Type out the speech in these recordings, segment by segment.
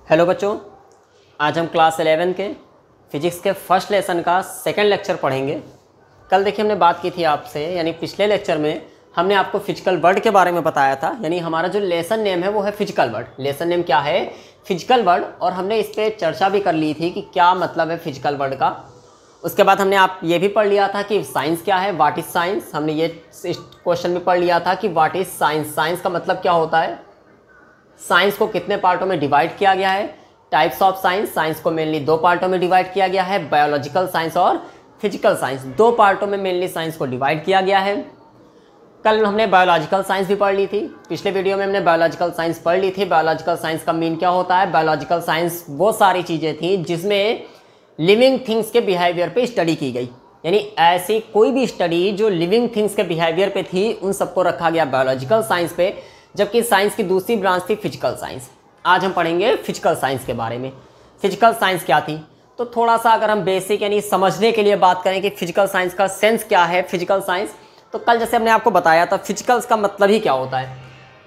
Hello बच्चों, आज हम क्लास 11 के फिजिक्स के फर्स्ट लेसन का सेकंड लेक्चर पढ़ेंगे। कल देखिए हमने बात की थी आपसे, यानी पिछले लेक्चर में हमने आपको फिजिकल वर्ड के बारे में बताया था। यानी हमारा जो लेसन नेम है वो है फिजिकल वर्ड। लेसन नेम क्या है? Physical word. और हमने इस पर चर्चा भी कर ली थी कि क्या मतलब है फिजिकल वर्ड का। उसके बाद हमने आप ये भी पढ़ लिया था कि साइंस क्या है, व्हाट इज़ साइंस। हमने ये इस क्वेश्चन में पढ़ लिया था कि व्हाट इज़ साइंस, साइंस का मतलब क्या होता है, साइंस को कितने पार्टों में डिवाइड किया गया है। टाइप्स ऑफ साइंस, साइंस को मेनली दो पार्टों में डिवाइड किया गया है, बायोलॉजिकल साइंस और फिजिकल साइंस। दो पार्टों में मेनली साइंस को डिवाइड किया गया है। कल हमने बायोलॉजिकल साइंस भी पढ़ ली थी। पिछले वीडियो में हमने बायोलॉजिकल साइंस पढ़ ली थी। बायोलॉजिकल साइंस का मीन क्या होता है? बायोलॉजिकल साइंस वो सारी चीज़ें थी जिसमें लिविंग थिंग्स के बिहेवियर पे स्टडी की गई। यानी ऐसी कोई भी स्टडी जो लिविंग थिंग्स के बिहेवियर पे थी उन सबको रखा गया बायोलॉजिकल साइंस पे। जबकि साइंस की दूसरी ब्रांच थी फिजिकल साइंस। आज हम पढ़ेंगे फिजिकल साइंस के बारे में। फिजिकल साइंस क्या थी, तो थोड़ा सा अगर हम बेसिक यानी समझने के लिए बात करें कि फिजिकल साइंस का सेंस क्या है। फिजिकल साइंस तो कल जैसे हमने आपको बताया था फिजिकल्स का मतलब ही क्या होता है।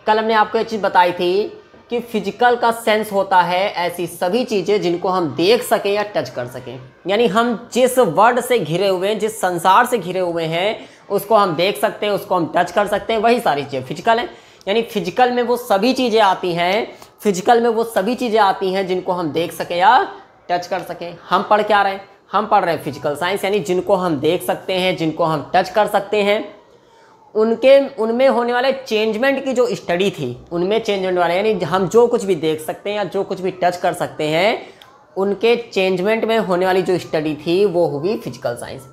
कल हमने आपको एक चीज़ बताई थी कि फिजिकल का सेंस होता है ऐसी सभी चीज़ें जिनको हम देख सकें या टच कर सकें। यानी हम जिस वर्ल्ड से घिरे हुए हैं, जिस संसार से घिरे हुए हैं, उसको हम देख सकते हैं, उसको हम टच कर सकते हैं, वही सारी चीज़ें फिजिकल है। यानी फिजिकल में वो सभी चीज़ें आती हैं, फिजिकल में वो सभी चीज़ें आती हैं जिनको हम देख सकें या टच कर सकें। हम पढ़ क्या रहे हैं? हम पढ़ रहे हैं फिजिकल साइंस। यानी जिनको हम देख सकते हैं, जिनको हम टच कर सकते हैं, उनमें होने वाले चेंजमेंट की जो स्टडी थी, उनमें चेंजमेंट वाले यानी हम जो कुछ भी देख सकते हैं या जो कुछ भी टच कर सकते हैं, उनके चेंजमेंट में होने वाली जो स्टडी थी वो हुई फिजिकल साइंस।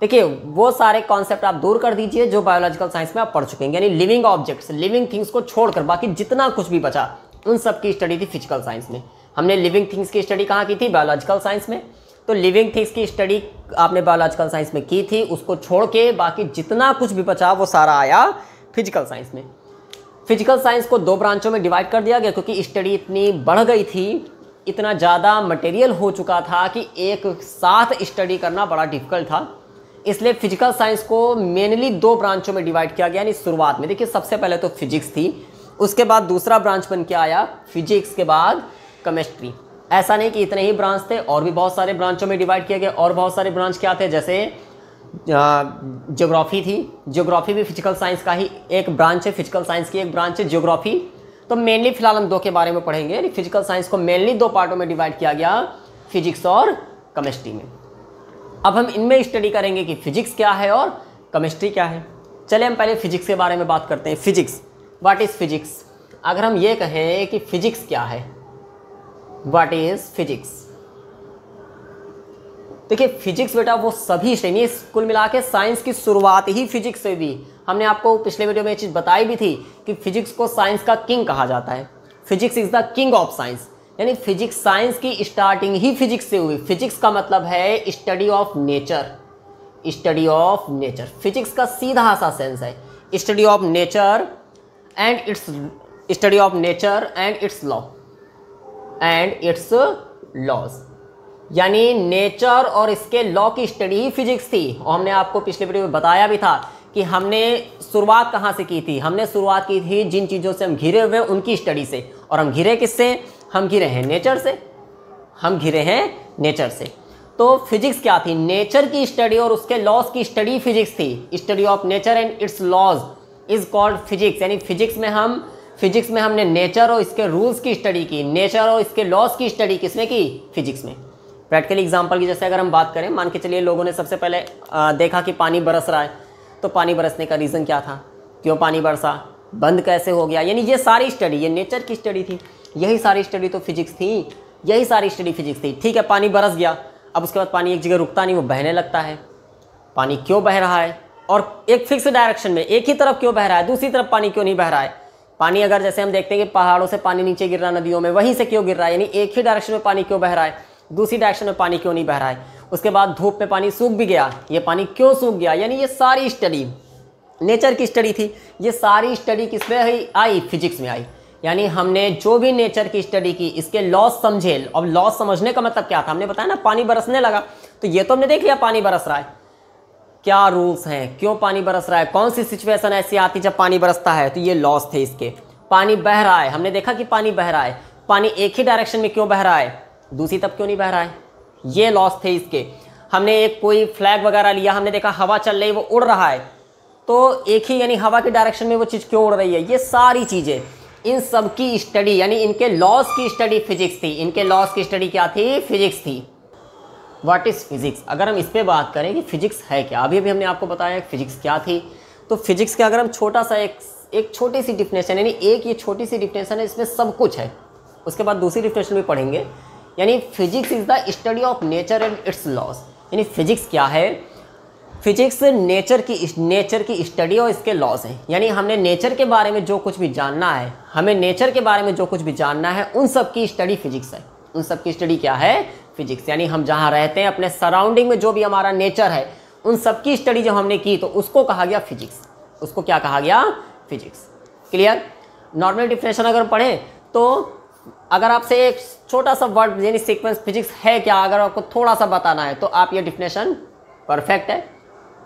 देखिए वो सारे कॉन्सेप्ट आप दूर कर दीजिए जो बायोलॉजिकल साइंस में आप पढ़ चुके हैं। यानी लिविंग ऑब्जेक्ट्स, लिविंग थिंग्स को छोड़कर बाकी जितना कुछ भी बचा उन सब की स्टडी थी फिजिकल साइंस में। हमने लिविंग थिंग्स की स्टडी कहाँ की थी? बायोलॉजिकल साइंस में। तो लिविंग थिंग्स की स्टडी आपने बायोलॉजिकल साइंस में की थी, उसको छोड़ के बाकी जितना कुछ भी बचा वो सारा आया फिजिकल साइंस में। फिजिकल साइंस को दो ब्रांचों में डिवाइड कर दिया गया क्योंकि स्टडी इतनी बढ़ गई थी, इतना ज़्यादा मटेरियल हो चुका था कि एक साथ स्टडी करना बड़ा डिफिकल्ट था। इसलिए फिजिकल साइंस को मेनली दो ब्रांचों में डिवाइड किया गया। यानी शुरुआत में देखिए सबसे पहले तो फिजिक्स थी, उसके बाद दूसरा ब्रांच बन के आया फिजिक्स के बाद केमिस्ट्री। ऐसा नहीं कि इतने ही ब्रांच थे, और भी बहुत सारे ब्रांचों में डिवाइड किया गया। और बहुत सारे ब्रांच क्या थे, जैसे ज्योग्राफी थी। ज्योग्राफी भी फिजिकल साइंस का ही एक ब्रांच है, फिजिकल साइंस की एक ब्रांच है ज्योग्राफी। तो मेनली फिलहाल हम दो के बारे में पढ़ेंगे। फिजिकल साइंस को मेनली दो पार्टों में डिवाइड किया गया, फिजिक्स और केमिस्ट्री में। अब हम इनमें स्टडी करेंगे कि फिजिक्स क्या है और केमिस्ट्री क्या है। चलिए हम पहले फिजिक्स के बारे में बात करते हैं। Physics, what is physics? अगर हम ये कहें कि फिजिक्स क्या है, व्हाट इज़ फिजिक्स? देखिए फिजिक्स बेटा वो सभी श्रेणी, कुल मिला के साइंस की शुरुआत ही फिजिक्स से हुई। हमने आपको पिछले वीडियो में ये चीज़ बताई भी थी कि फिजिक्स को साइंस का किंग कहा जाता है। Physics is the king of science. यानी फिजिक्स, साइंस की स्टार्टिंग ही फिजिक्स से हुई। फिजिक्स का मतलब है study of nature, study of nature. Physics का सीधा सा सेंस है study of nature and its, study of nature and its law and its laws. यानी नेचर और इसके लॉ की स्टडी ही फिजिक्स थी। और हमने आपको पिछले वीडियो में बताया भी था कि हमने शुरुआत कहाँ से की थी। हमने शुरुआत की थी जिन चीज़ों से हम घिरे हुए हैं उनकी स्टडी से। और हम घिरे किससे? हम घिरे हैं नेचर से। हम घिरे हैं नेचर से। तो फिजिक्स क्या थी? नेचर की स्टडी और उसके लॉज की स्टडी फिजिक्स थी। Study of nature and its laws is called physics. यानी फिजिक्स में हमने नेचर और इसके रूल्स की स्टडी की, नेचर और इसके लॉज की स्टडी किसने की? फिजिक्स में। प्रैक्टिकल एग्जांपल की जैसे अगर हम बात करें, मान के चलिए लोगों ने सबसे पहले देखा कि पानी बरस रहा है, तो पानी बरसने का रीज़न क्या था, क्यों पानी बरसा, बंद कैसे हो गया। यानी ये सारी स्टडी, ये नेचर की स्टडी थी। यही सारी स्टडी तो फिजिक्स थी, यही सारी स्टडी फिजिक्स थी। ठीक है, पानी बरस गया, अब उसके बाद पानी एक जगह रुकता नहीं, वो बहने लगता है। पानी क्यों बह रहा है और एक फिक्स डायरेक्शन में एक ही तरफ क्यों बह रहा है, दूसरी तरफ पानी क्यों नहीं बह रहा है। पानी अगर जैसे हम देखते हैं कि पहाड़ों से पानी नीचे गिर रहा है नदियों में, वहीं से क्यों गिर रहा है। यानी एक ही डायरेक्शन में पानी क्यों बह रहा है, दूसरी डायरेक्शन में पानी क्यों नहीं बह रहा है। उसके बाद धूप में पानी सूख भी गया, ये पानी क्यों सूख गया। यानी ये सारी स्टडी नेचर की स्टडी थी। ये सारी स्टडी किसमें आई? फिजिक्स में आई। यानी हमने जो भी नेचर की स्टडी की, इसके लॉस समझे। अब लॉस समझने का मतलब क्या था? हमने बताया ना पानी बरसने लगा, तो ये तो हमने देख लिया पानी बरस रहा है, क्या रूल्स हैं, क्यों पानी बरस रहा है, कौन सी सिचुएशन ऐसी आती जब पानी बरसता है, तो ये लॉस थे इसके। पानी बह रहा है, हमने देखा कि पानी बह रहा है, पानी एक ही डायरेक्शन में क्यों बह रहा है, दूसरी तरफ क्यों नहीं बह रहा है, ये लॉस थे इसके। हमने एक कोई फ्लैग वगैरह लिया, हमने देखा हवा चल रही, वो उड़ रहा है, तो एक ही यानी हवा की डायरेक्शन में वो चीज़ क्यों उड़ रही है, ये सारी चीज़ें, इन सब की स्टडी यानी इनके लॉस की स्टडी फिजिक्स थी। इनके लॉस की स्टडी क्या थी, फिजिक्स थी। व्हाट इज़ फिजिक्स, अगर हम इस पर बात करें कि फिजिक्स है क्या, अभी हमने आपको बताया फिजिक्स क्या थी। तो फिजिक्स का अगर हम छोटा सा एक छोटी सी डिफिनेशन, यानी एक ये छोटी सी डिफिनेशन है, इसमें सब कुछ है, उसके बाद दूसरी डिफिनेशन भी पढ़ेंगे। यानी physics is the study of nature and it's loss. यानी फिजिक्स क्या है, फिजिक्स नेचर की स्टडी और इसके लॉस हैं। यानी हमने नेचर के बारे में जो कुछ भी जानना है, हमें नेचर के बारे में जो कुछ भी जानना है, उन सब की स्टडी फिजिक्स है। उन सब की स्टडी क्या है, फिजिक्स। यानी हम जहाँ रहते हैं, अपने सराउंडिंग में जो भी हमारा नेचर है, उन सब की स्टडी जो हमने की, तो उसको कहा गया फिजिक्स। उसको क्या कहा गया, फिजिक्स। क्लियर। नॉर्मल डिफिनेशन अगर पढ़ें तो अगर आपसे एक छोटा सा वर्ड यानी सीक्वेंस फिजिक्स है क्या, अगर आपको थोड़ा सा बताना है, तो आप ये डिफिनेशन परफेक्ट है।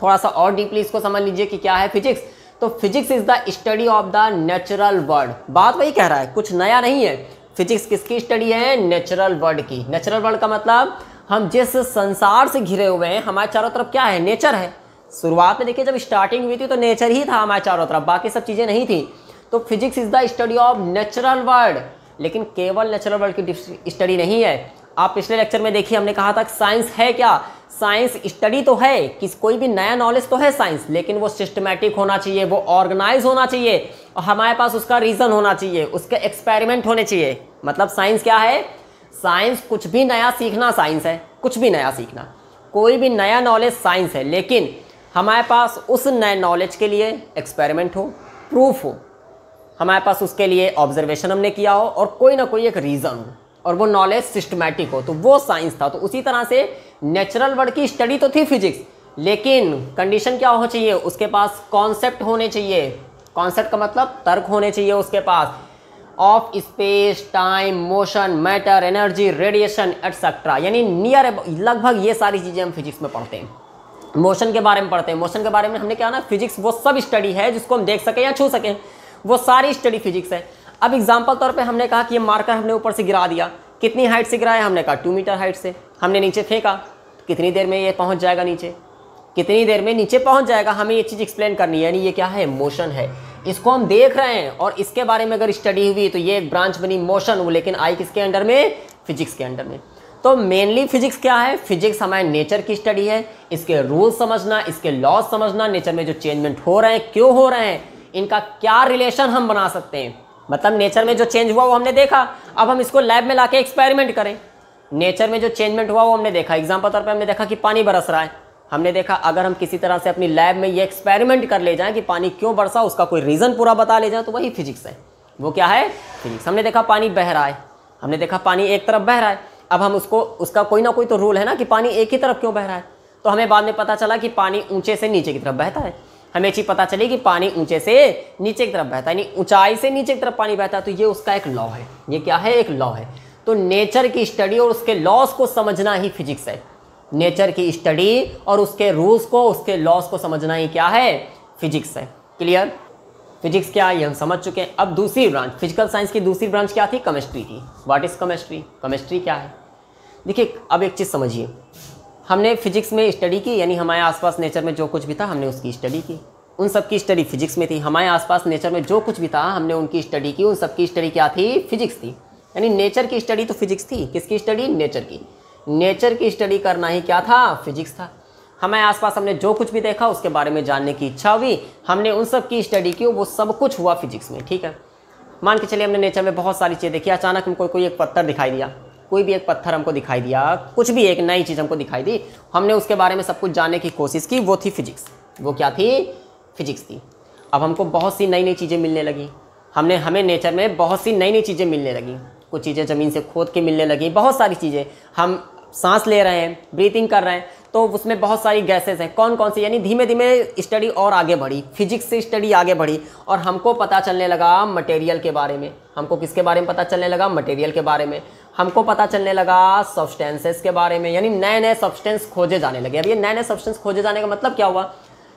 थोड़ा सा और डीपली इसको समझ लीजिए कि क्या है फिजिक्स। तो physics is the study of the natural world. बात वही कह रहा है, कुछ नया नहीं है। फिजिक्स किसकी स्टडी है, नेचुरल वर्ल्ड की। नेचुरल वर्ल्ड का मतलब हम जिस संसार से घिरे हुए हैं, हमारे चारों तरफ क्या है, नेचर है। शुरुआत में देखिए जब स्टार्टिंग हुई थी तो नेचर ही था हमारे चारों तरफ, बाकी सब चीज़ें नहीं थी। तो physics is the study of natural world. लेकिन केवल नेचुरल वर्ल्ड की स्टडी नहीं है। आप पिछले लेक्चर में देखिए, हमने कहा था कि साइंस है क्या, साइंस स्टडी तो है कि कोई भी नया नॉलेज तो है साइंस, लेकिन वो सिस्टमैटिक होना चाहिए, वो ऑर्गेनाइज होना चाहिए, और हमारे पास उसका रीज़न होना चाहिए, उसके एक्सपेरिमेंट होने चाहिए। मतलब साइंस क्या है, साइंस कुछ भी नया सीखना साइंस है, कुछ भी नया सीखना, कोई भी नया नॉलेज साइंस है। लेकिन हमारे पास उस नए नॉलेज के लिए एक्सपेरिमेंट हो, प्रूफ हो, हमारे पास उसके लिए ऑब्जर्वेशन हमने किया हो, और कोई ना कोई एक रीज़न हो, और वो नॉलेज सिस्टमैटिक हो, तो वो साइंस था। तो उसी तरह से नेचुरल वर्ल्ड की स्टडी तो थी फिजिक्स, लेकिन कंडीशन क्या होना चाहिए, उसके पास कॉन्सेप्ट होने चाहिए। कॉन्सेप्ट का मतलब तर्क होने चाहिए उसके पास, of space, time, motion, matter, energy, radiation etcetera. यानी नियर लगभग ये सारी चीज़ें हम फिजिक्स में पढ़ते हैं। मोशन के बारे में पढ़ते हैं। मोशन के बारे में हमने क्या ना, फिजिक्स वो सब स्टडी है जिसको हम देख सकें या छू सकें, वो सारी स्टडी फिजिक्स है। अब एग्जाम्पल तौर पे हमने कहा कि ये मार्कर हमने ऊपर से गिरा दिया, कितनी हाइट से गिराया, हमने कहा 2 मीटर हाइट से। हमने नीचे फेंका, कितनी देर में ये पहुंच जाएगा नीचे, कितनी देर में नीचे पहुंच जाएगा, हमें ये चीज़ एक्सप्लेन करनी है। यानी ये क्या है, मोशन है, इसको हम देख रहे हैं, और इसके बारे में अगर स्टडी हुई तो ये एक ब्रांच बनी मोशन, वो लेकिन आई किसके अंडर में, फिजिक्स के अंडर में। तो मेनली फिजिक्स क्या है, फिजिक्स हमारे नेचर की स्टडी है, इसके रूल्स समझना, इसके लॉज समझना, नेचर में जो चेंजमेंट हो रहे हैं क्यों हो रहे हैं, इनका क्या रिलेशन हम बना सकते हैं। मतलब नेचर में जो चेंज हुआ वो हमने देखा, अब हम इसको लैब में लाके एक्सपेरिमेंट करें। नेचर में जो चेंजमेंट हुआ वो हमने देखा, एग्जाम्पल तौर पे हमने देखा कि पानी बरस रहा है, हमने देखा अगर हम किसी तरह से अपनी लैब में ये एक्सपेरिमेंट कर ले जाएं कि पानी क्यों बरसा, उसका कोई रीज़न पूरा बता ले जाए, तो वही फिजिक्स है। वो क्या है, फिजिक्स। हमने देखा पानी बह रहा है, हमने देखा पानी एक तरफ बह रहा है, अब हम उसका कोई ना कोई तो रूल है ना कि पानी एक ही तरफ क्यों बह रहा है। तो हमें बाद में पता चला कि पानी ऊंचे से नीचे की तरफ बहता है। हमें चीज़ पता चली कि पानी ऊंचे से नीचे की तरफ बहता है, यानी ऊंचाई से नीचे की तरफ पानी बहता है, तो ये उसका एक लॉ है। ये क्या है, एक लॉ है। तो नेचर की स्टडी और उसके लॉस को समझना ही फिजिक्स है। नेचर की स्टडी और उसके रूल्स को, उसके लॉस को समझना ही क्या है, फिजिक्स है। क्लियर। फिजिक्स क्या है ये हम समझ चुके हैं। अब दूसरी ब्रांच, फिजिकल साइंस की दूसरी ब्रांच क्या थी, केमिस्ट्री थी। व्हाट इज केमिस्ट्री, केमिस्ट्री क्या है। देखिए अब एक चीज़ समझिए, हमने फिजिक्स में स्टडी की, यानी हमारे आसपास नेचर में जो कुछ भी था हमने उसकी स्टडी की, उन सब की स्टडी फिजिक्स में थी। हमारे आसपास नेचर में जो कुछ भी था हमने उनकी स्टडी की, उन सब की स्टडी क्या थी, फिजिक्स थी। यानी नेचर की स्टडी तो फिजिक्स थी, किसकी स्टडी, नेचर की। नेचर की स्टडी करना ही क्या था, फिजिक्स था। हमारे आसपास हमने जो कुछ भी देखा उसके बारे में जानने की इच्छा हुई, हमने उन सब की स्टडी की, वो सब कुछ हुआ फिजिक्स में। ठीक है, मान के चलिए हमने नेचर में बहुत सारी चीज़ें देखी, अचानक हमको कोई एक पत्थर दिखाई दिया, कोई भी एक पत्थर हमको दिखाई दिया, कुछ भी एक नई चीज़ हमको दिखाई दी, हमने उसके बारे में सब कुछ जानने की कोशिश की, वो थी फिजिक्स। वो क्या थी, फिजिक्स थी। अब हमको बहुत सी नई नई चीज़ें मिलने लगी, हमें नेचर में बहुत सी नई नई चीज़ें मिलने लगी। कुछ चीज़ें ज़मीन से खोद के मिलने लगी, बहुत सारी चीज़ें, हम सांस ले रहे हैं, ब्रीथिंग कर रहे हैं, तो उसमें बहुत सारी गैसेस हैं, कौन कौन सी। यानी धीमे धीमे स्टडी और आगे बढ़ी, फिजिक्स से स्टडी आगे बढ़ी, और हमको पता चलने लगा मटेरियल के बारे में। हमको किसके बारे में पता चलने लगा, मटेरियल के बारे में। हमको पता चलने लगा सब्सटेंसेस के बारे में, यानी नए नए सब्सटेंस खोजे जाने लगे। अब ये नए नए सब्सटेंस खोजे जाने का मतलब क्या हुआ,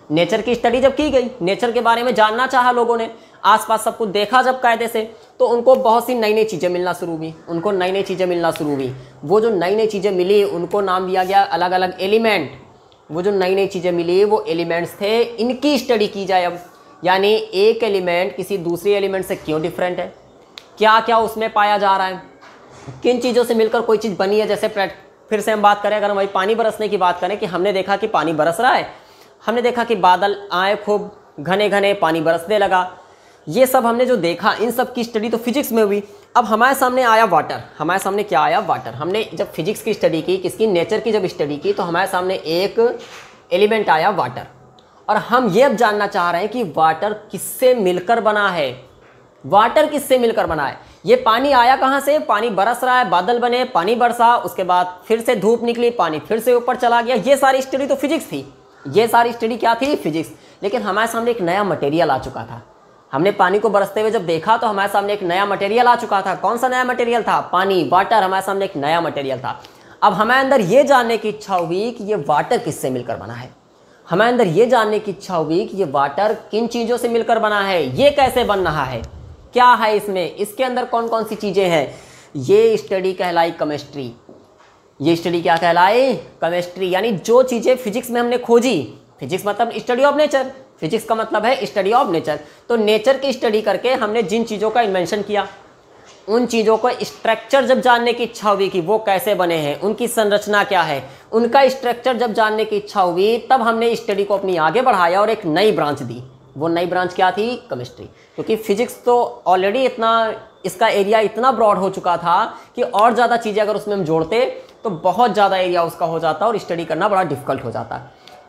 नेचर की स्टडी जब की गई, नेचर के बारे में जानना चाहा लोगों ने, आसपास सब कुछ देखा जब कायदे से, तो उनको बहुत सी नई नई चीज़ें मिलना शुरू हुई, उनको नई नई चीज़ें मिलना शुरू हुई। वो जो नई नई चीज़ें मिली उनको नाम दिया गया अलग अलग एलिमेंट। वो जो नई नई चीज़ें मिली वो एलिमेंट्स थे, इनकी स्टडी की जाए अब। यानी एक एलिमेंट किसी दूसरे एलिमेंट से क्यों डिफरेंट है, क्या क्या उसमें पाया जा रहा है, किन चीज़ों से मिलकर कोई चीज़ बनी है। जैसे फिर से हम बात करें, अगर हम भाई पानी बरसने की बात करें कि हमने देखा कि पानी बरस रहा है, हमने देखा कि बादल आए खूब घने घने, पानी बरसने लगा, ये सब हमने जो देखा, इन सब की स्टडी तो फिजिक्स में हुई। अब हमारे सामने आया वाटर, हमारे सामने क्या आया, वाटर। हमने जब फिजिक्स की स्टडी की, किसकी, नेचर की जब स्टडी की, तो हमारे सामने एक एलिमेंट आया वाटर। और हम ये अब जानना चाह रहे हैं कि वाटर किससे मिलकर बना है, वाटर किससे मिलकर बना है। ये पानी आया कहाँ से, पानी बरस रहा है, बादल बने, पानी बरसा, उसके बाद फिर से धूप निकली, पानी फिर से ऊपर चला गया। ये सारी स्टडी तो फिजिक्स थी, ये सारी स्टडी क्या थी, फिजिक्स। लेकिन हमारे सामने एक नया मटेरियल आ चुका था। हमने पानी को बरसते हुए जब देखा तो हमारे सामने एक नया मटेरियल आ चुका था। कौन सा नया मटेरियल था, पानी, वाटर। हमारे सामने एक नया मटेरियल था। अब हमारे अंदर ये जानने की इच्छा हुई कि ये वाटर किससे मिलकर बना है। हमारे अंदर ये जानने की इच्छा हुई कि ये वाटर किन चीज़ों से मिलकर बना है, ये कैसे बन रहा है, क्या है इसमें, इसके अंदर कौन कौन सी चीज़ें हैं। ये स्टडी कहलाई केमिस्ट्री। ये स्टडी क्या कहलाई, केमिस्ट्री। यानी जो चीज़ें फिजिक्स में हमने खोजी, फिजिक्स मतलब स्टडी ऑफ नेचर, फिजिक्स का मतलब है स्टडी ऑफ नेचर। तो नेचर की स्टडी करके हमने जिन चीज़ों का इन्वेंशन किया, उन चीज़ों का स्ट्रक्चर जब जानने की इच्छा हुई कि वो कैसे बने हैं, उनकी संरचना क्या है, उनका स्ट्रक्चर जब जानने की इच्छा हुई, तब हमने स्टडी को अपनी आगे बढ़ाया और एक नई ब्रांच दी। वो नई ब्रांच क्या थी, केमिस्ट्री। क्योंकि फिजिक्स तो ऑलरेडी इतना, इसका एरिया इतना ब्रॉड हो चुका था कि और ज़्यादा चीज़ें अगर उसमें हम जोड़ते तो बहुत ज़्यादा एरिया उसका हो जाता और स्टडी करना बड़ा डिफिकल्ट हो जाता।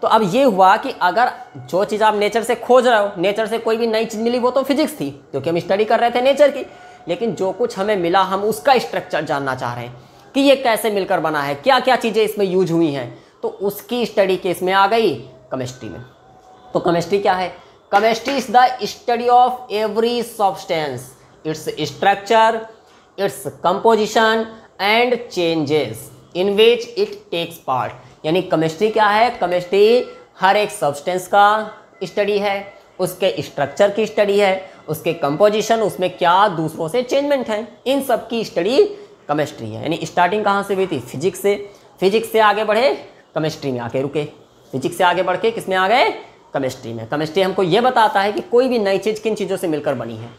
तो अब ये हुआ कि अगर जो चीज़ आप नेचर से खोज रहे हो, नेचर से कोई भी नई चीज़ मिली, वो तो फिजिक्स थी क्योंकि हम स्टडी कर रहे थे नेचर की। लेकिन जो कुछ हमें मिला, हम उसका स्ट्रक्चर जानना चाह रहे हैं कि ये कैसे मिलकर बना है, क्या क्या चीज़ें इसमें यूज हुई हैं, तो उसकी स्टडी केस में आ गई केमिस्ट्री में। तो केमिस्ट्री क्या है, chemistry is the study of every substance, its structure, its composition and changes in which it takes part. यानी केमिस्ट्री क्या है, केमिस्ट्री हर एक सब्सटेंस का स्टडी है, उसके स्ट्रक्चर की स्टडी है, उसके कंपोजिशन, उसमें क्या दूसरों से चेंजमेंट है, इन सब की स्टडी केमिस्ट्री है। यानी स्टार्टिंग कहाँ से हुई थी, फिजिक्स से। फिजिक्स से आगे बढ़े, केमिस्ट्री में आके रुके। फिजिक्स से आगे बढ़ के किस में आ गए, केमिस्ट्री में। केमिस्ट्री हमको ये बताता है कि कोई भी नई चीज़ किन चीज़ों से मिलकर बनी है,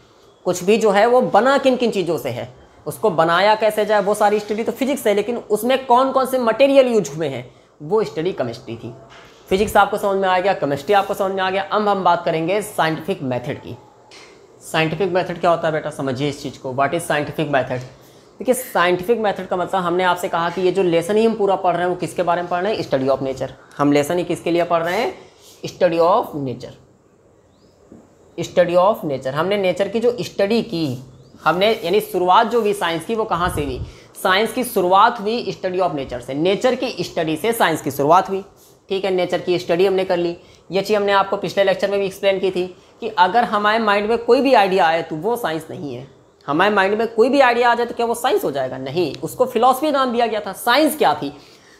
कुछ भी जो है वो बना किन किन चीज़ों से है, उसको बनाया कैसे जाए, वो सारी स्टडी तो फिजिक्स है। लेकिन उसमें कौन कौन से मटेरियल यूज हुए हैं, वो स्टडी केमिस्ट्री थी। फिजिक्स आपको समझ में आ गया, केमिस्ट्री आपको समझ में आ गया। अब हम बात करेंगे साइंटिफिक मेथड की। साइंटिफिक मेथड क्या होता है बेटा, समझिए इस चीज़ को। What is scientific method. देखिए साइंटिफिक मेथड का मतलब, हमने आपसे कहा कि ये जो लेसन ही हम पूरा पढ़ रहे हैं वो किसके बारे में पढ़ रहे हैं, स्टडी ऑफ नेचर। हम लेसन ही किसके लिए पढ़ रहे हैं, study of nature. Study of nature, हमने नेचर की जो स्टडी की, हमने यानी शुरुआत जो हुई साइंस की वो कहाँ से हुई, साइंस की शुरुआत हुई स्टडी ऑफ नेचर से। नेचर की स्टडी से साइंस की शुरुआत हुई। ठीक है, नेचर की स्टडी हमने कर ली। ये चीज़ हमने आपको पिछले लेक्चर में भी एक्सप्लेन की थी कि अगर हमारे माइंड में कोई भी आइडिया आए तो वो साइंस नहीं है। हमारे माइंड में कोई भी आइडिया आ जाए तो क्या वो साइंस हो जाएगा, नहीं। उसको फिलॉसफी नाम दिया गया था। साइंस क्या थी,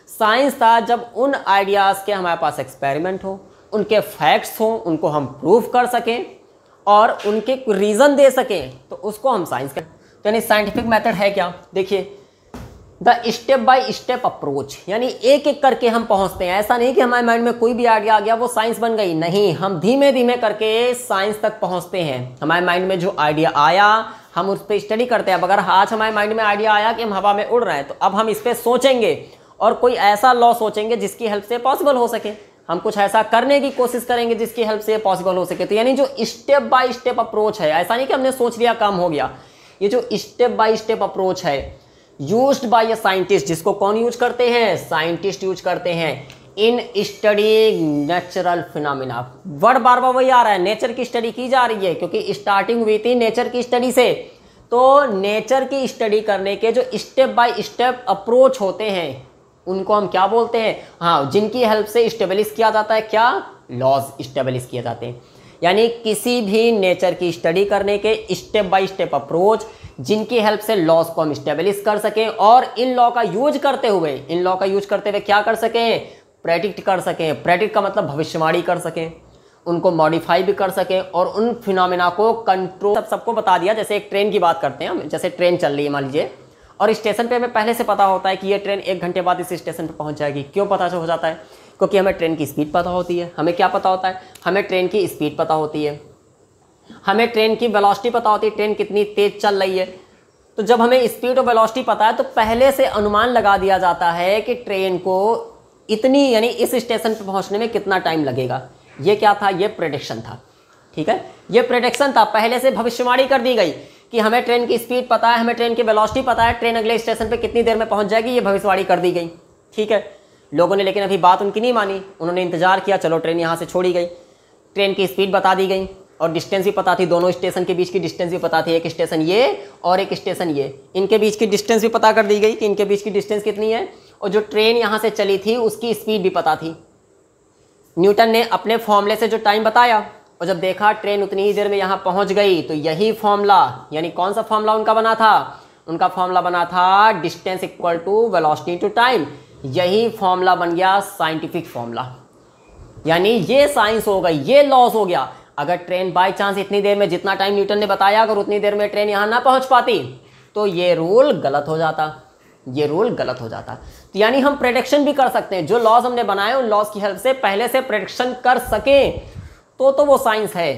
साइंस था जब उन आइडियाज़ के हमारे पास एक्सपेरिमेंट हो, उनके फैक्ट्स हों, उनको हम प्रूव कर सकें और उनके रीज़न दे सकें, तो उसको हम साइंस कहते हैं। तो यानी साइंटिफिक मेथड है क्या, देखिए the step by step approach, यानी एक एक करके हम पहुंचते हैं। ऐसा नहीं कि हमारे माइंड में कोई भी आइडिया आ गया वो साइंस बन गई, नहीं। हम धीमे धीमे करके साइंस तक पहुंचते हैं। हमारे माइंड में जो आइडिया आया हम उस पर स्टडी करते हैं। अब अगर आज हमारे माइंड में आइडिया आया कि हम हवा में उड़ रहे हैं, तो अब हम इस पर सोचेंगे और कोई ऐसा लॉ सोचेंगे जिसकी हेल्प से पॉसिबल हो सके। हम कुछ ऐसा करने की कोशिश करेंगे जिसकी हेल्प से पॉसिबल हो सके। तो यानी जो स्टेप बाय स्टेप अप्रोच है, ऐसा नहीं कि हमने सोच लिया काम हो गया। ये जो स्टेप बाय स्टेप अप्रोच है यूज्ड बाय अ साइंटिस्ट, जिसको कौन यूज करते हैं, साइंटिस्ट यूज करते हैं in study natural phenomena. Word बार बार वही आ रहा है, नेचर की स्टडी की जा रही है क्योंकि स्टार्टिंग हुई थी नेचर की स्टडी से। तो नेचर की स्टडी करने के जो स्टेप बाय स्टेप अप्रोच होते हैं उनको हम क्या बोलते हैं, हाँ, जिनकी हेल्प से स्टेब्लिश किया जाता है क्या, लॉज स्टेब्लिश किए जाते हैं। यानी किसी भी नेचर की स्टडी करने के स्टेप बाय स्टेप अप्रोच जिनकी हेल्प से लॉज को हम स्टेब्लिश कर सकें और इन लॉ का यूज करते हुए क्या कर सकें, प्रेडिक्ट कर सकें। प्रेडिक्ट का मतलब भविष्यवाणी कर सकें। उनको मॉडिफाई भी कर सकें और उन फिनोमेना को कंट्रोल सबको बता दिया। जैसे एक ट्रेन की बात करते हैं हम, जैसे ट्रेन चल रही है मान लीजिए, और स्टेशन पे हमें पहले से पता होता है कि ये ट्रेन 1 घंटे बाद इस स्टेशन पे पहुंच जाएगी। क्यों पता हो जाता है? क्योंकि हमें ट्रेन की स्पीड पता होती है। हमें क्या पता होता है? हमें ट्रेन की स्पीड पता होती है, हमें ट्रेन की वेलोसिटी पता होती है, ट्रेन कितनी तेज चल रही है। तो जब हमें स्पीड और वेलोसिटी पता है तो पहले से अनुमान लगा दिया जाता है कि ट्रेन को इतनी यानी इस स्टेशन पर पहुंचने में कितना टाइम लगेगा। ये क्या था? ये प्रेडिक्शन था। ठीक है, ये प्रेडिक्शन था, पहले से भविष्यवाणी कर दी गई कि हमें ट्रेन की स्पीड पता है, हमें ट्रेन की वेलोसिटी पता है, ट्रेन अगले स्टेशन पे कितनी देर में पहुंच जाएगी, ये भविष्यवाणी कर दी गई। ठीक है, लोगों ने लेकिन अभी बात उनकी नहीं मानी, उन्होंने इंतजार किया, चलो ट्रेन यहाँ से छोड़ी गई, ट्रेन की स्पीड बता दी गई और डिस्टेंस भी पता थी, दोनों स्टेशन के बीच की डिस्टेंस भी पता थी, एक स्टेशन ये और एक स्टेशन ये, इनके बीच की डिस्टेंस भी पता कर दी गई कि इनके बीच की डिस्टेंस कितनी है, और जो ट्रेन यहाँ से चली थी उसकी स्पीड भी पता थी। न्यूटन ने अपने फॉर्मूले से जो टाइम बताया और जब देखा ट्रेन उतनी ही देर में यहाँ पहुँच गई तो यही फॉर्मूला, यानी कौन सा फॉर्मूला उनका बना था? उनका फॉर्मूला बना था distance equal to velocity to time. यही फॉर्मूला बन गया साइंटिफिक फॉर्मूला, यानी ये साइंस हो गई, ये लॉस हो गया। अगर ट्रेन बाय चांस इतनी देर में, जितना टाइम न्यूटन ने बताया, अगर उतनी देर में ट्रेन यहाँ ना पहुँच पाती तो ये रूल गलत हो जाता, ये रूल गलत हो जाता। तो यानी हम प्रेडिक्शन भी कर सकते हैं, जो लॉज हमने बनाए उन लॉज की हेल्प से पहले से प्रेडिक्शन कर सकें तो वो साइंस है,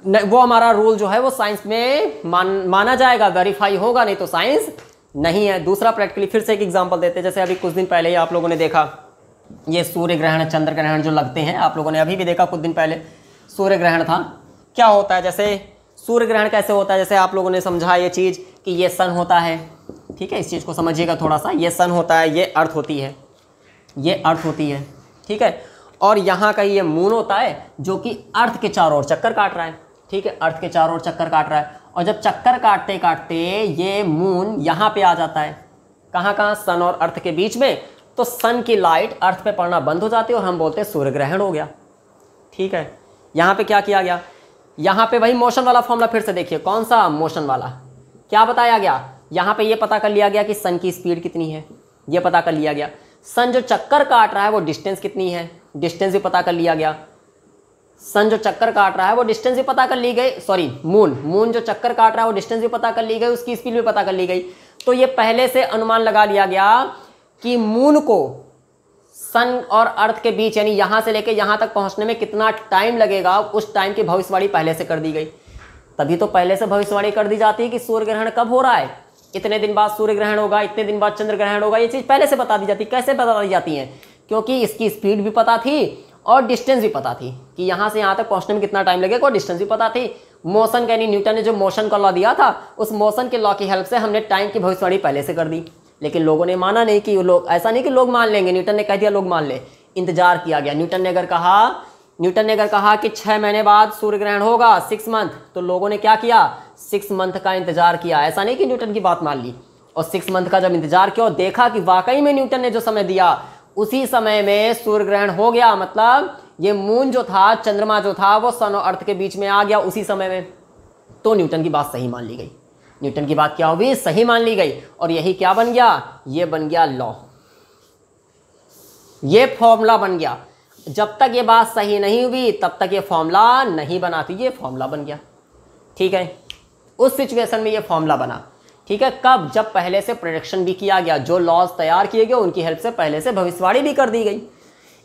वो हमारा रूल जो है वो साइंस में माना जाएगा, वेरीफाई होगा, नहीं तो साइंस नहीं है। दूसरा प्रैक्टिकली फिर से एक एग्जांपल देते हैं, जैसे अभी कुछ दिन पहले ही आप लोगों ने देखा ये सूर्य ग्रहण चंद्र ग्रहण जो लगते हैं, आप लोगों ने अभी भी देखा, कुछ दिन पहले सूर्य ग्रहण था। क्या होता है? जैसे सूर्य ग्रहण कैसे होता है, जैसे आप लोगों ने समझा ये चीज़ कि ये सन होता है। ठीक है, इस चीज़ को समझिएगा थोड़ा सा, ये सन होता है, ये अर्थ होती है, ये अर्थ होती है। ठीक है, और यहाँ का ये मून होता है जो कि अर्थ के चारों ओर चक्कर काट रहा है। ठीक है, अर्थ के चारों ओर चक्कर काट रहा है, और जब चक्कर काटते काटते ये मून यहाँ पे आ जाता है, कहाँ सन और अर्थ के बीच में, तो सन की लाइट अर्थ पे पड़ना बंद हो जाती है और हम बोलते हैं सूर्य ग्रहण हो गया। ठीक है, यहाँ पे क्या किया गया? यहाँ पे वही मोशन वाला फॉर्मूला फिर से देखिए, कौन सा? मोशन वाला। क्या बताया गया? यहाँ पे ये पता कर लिया गया कि सन की स्पीड कितनी है, ये पता कर लिया गया। सन जो चक्कर काट रहा है वो डिस्टेंस कितनी है, डिस्टेंस भी पता कर लिया गया। सन जो चक्कर काट रहा है वो डिस्टेंस भी पता कर ली गई, सॉरी मून जो चक्कर काट रहा है वो डिस्टेंस भी पता कर ली गई, उसकी स्पीड भी पता कर ली गई। तो ये पहले से अनुमान लगा लिया गया कि मून को सन और अर्थ के बीच, यानी यहाँ से लेके यहाँ तक पहुँचने में कितना टाइम लगेगा, उस टाइम की भविष्यवाणी पहले से कर दी गई। तभी तो पहले से भविष्यवाणी कर दी जाती है कि सूर्य ग्रहण कब हो रहा है, इतने दिन बाद सूर्य ग्रहण होगा, इतने दिन बाद चंद्र ग्रहण होगा। ये चीज़ पहले से बता दी जाती है। कैसे बता दी जाती है? क्योंकि इसकी स्पीड भी पता थी और डिस्टेंस भी पता थी कि यहाँ से यहाँ तक पहुँचने में कितना टाइम लगेगा, और डिस्टेंस भी पता थी। मोशन का, यानी न्यूटन ने जो मोशन का लॉ दिया था, उस मोशन के लॉ की हेल्प से हमने टाइम की भविष्यवाणी पहले से कर दी। लेकिन लोगों ने माना नहीं कि लोग, ऐसा नहीं कि लोग मान लेंगे, न्यूटन ने कह दिया लोग मान ले, इंतजार किया गया। न्यूटन ने अगर कहा कि 6 महीने बाद सूर्य ग्रहण होगा, 6 मंथ, तो लोगों ने क्या किया? 6 मंथ का इंतजार किया। ऐसा नहीं कि न्यूटन की बात मान ली, और 6 मंथ का जब इंतजार किया और देखा कि वाकई में न्यूटन ने जो समय दिया उसी समय में सूर्य ग्रहण हो गया, मतलब ये मून जो था, चंद्रमा जो था, वो सन और अर्थ के बीच में आ गया उसी समय में, तो न्यूटन की बात सही मान ली गई। न्यूटन की बात क्या हुई? सही मान ली गई। और यही क्या बन गया? ये बन गया लॉ, ये फॉर्मूला बन गया। जब तक ये बात सही नहीं हुई तब तक ये फॉर्मूला नहीं बना, तो ये फॉर्मूला बन गया। ठीक है, उस सिचुएशन में ये फॉर्मूला बना। ठीक है, कब? जब पहले से प्रेडिक्शन भी किया गया, जो लॉज तैयार किए गए उनकी हेल्प से पहले से भविष्यवाणी भी कर दी गई।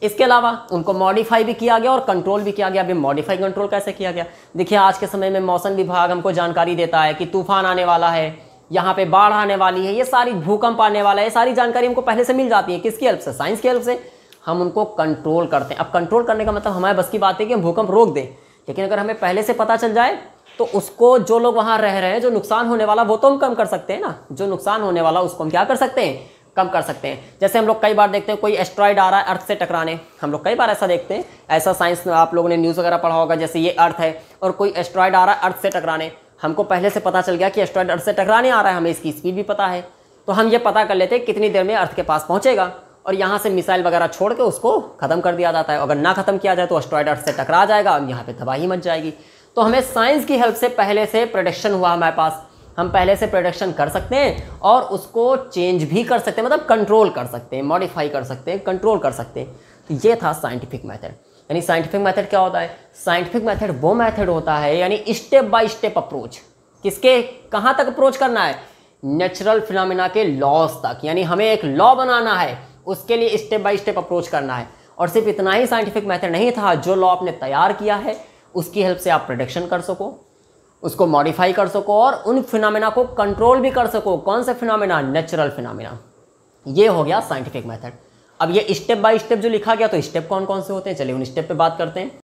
इसके अलावा उनको मॉडिफाई भी किया गया और कंट्रोल भी किया गया। अभी मॉडिफाई कंट्रोल कैसे किया गया? देखिए, आज के समय में मौसम विभाग हमको जानकारी देता है कि तूफान आने वाला है, यहाँ पे बाढ़ आने वाली है, ये सारी भूकंप आने वाला है, ये सारी जानकारी हमको पहले से मिल जाती है। किसकी हेल्प से? साइंस की हेल्प से। हम उनको कंट्रोल करते हैं। अब कंट्रोल करने का मतलब हमारे बस की बात है कि हम भूकंप रोक दें, लेकिन अगर हमें पहले से पता चल जाए तो उसको, जो लोग वहाँ रह रहे हैं, जो नुकसान होने वाला वो तो हम कम कर सकते हैं ना, जो नुकसान होने वाला उसको हम क्या कर सकते हैं? कम कर सकते हैं। जैसे हम लोग कई बार देखते हैं कोई एस्ट्रॉयड आ रहा है अर्थ से टकराने, हम लोग कई बार ऐसा देखते हैं, ऐसा साइंस आप लोगों ने न्यूज़ वगैरह पढ़ा होगा, जैसे ये अर्थ है और कोई एस्ट्रॉयड आ रहा है अर्थ से टकराने, हमको पहले से पता चल गया कि एस्ट्रॉयड अर्थ से टकराने आ रहा है, हमें इसकी स्पीड भी पता है, तो हम ये पता कर लेते हैं कितनी देर में अर्थ के पास पहुँचेगा, और यहाँ से मिसाइल वगैरह छोड़ के उसको ख़त्म कर दिया जाता है। अगर ना ख़त्म किया जाए तो एस्ट्रॉयड अर्थ से टकरा जाएगा, यहाँ पे तबाही मच जाएगी। तो हमें साइंस की हेल्प से पहले से प्रेडिक्शन हुआ हमारे पास, हम पहले से प्रेडिक्शन कर सकते हैं और उसको चेंज भी कर सकते हैं, मतलब कंट्रोल कर सकते हैं, मॉडिफाई कर सकते हैं, कंट्रोल कर सकते हैं। तो ये था साइंटिफिक मेथड। यानी साइंटिफिक मेथड क्या होता है? साइंटिफिक मेथड वो मेथड होता है यानी स्टेप बाय स्टेप अप्रोच। किसके कहाँ तक अप्रोच करना है? नेचुरल फिनोमिना के लॉज तक। यानी हमें एक लॉ बनाना है, उसके लिए स्टेप बाय स्टेप अप्रोच करना है। और सिर्फ इतना ही साइंटिफिक मेथड नहीं था, जो लॉ आपने तैयार किया है उसकी हेल्प से आप प्रेडिक्शन कर सको, उसको मॉडिफाई कर सको और उन फिनोमिना को कंट्रोल भी कर सको। कौन से फिनोमिना? Natural phenomena. ये हो गया साइंटिफिक मेथड। अब ये स्टेप बाय स्टेप जो लिखा गया, तो स्टेप कौन कौन से होते हैं, चलिए उन स्टेप पे बात करते हैं।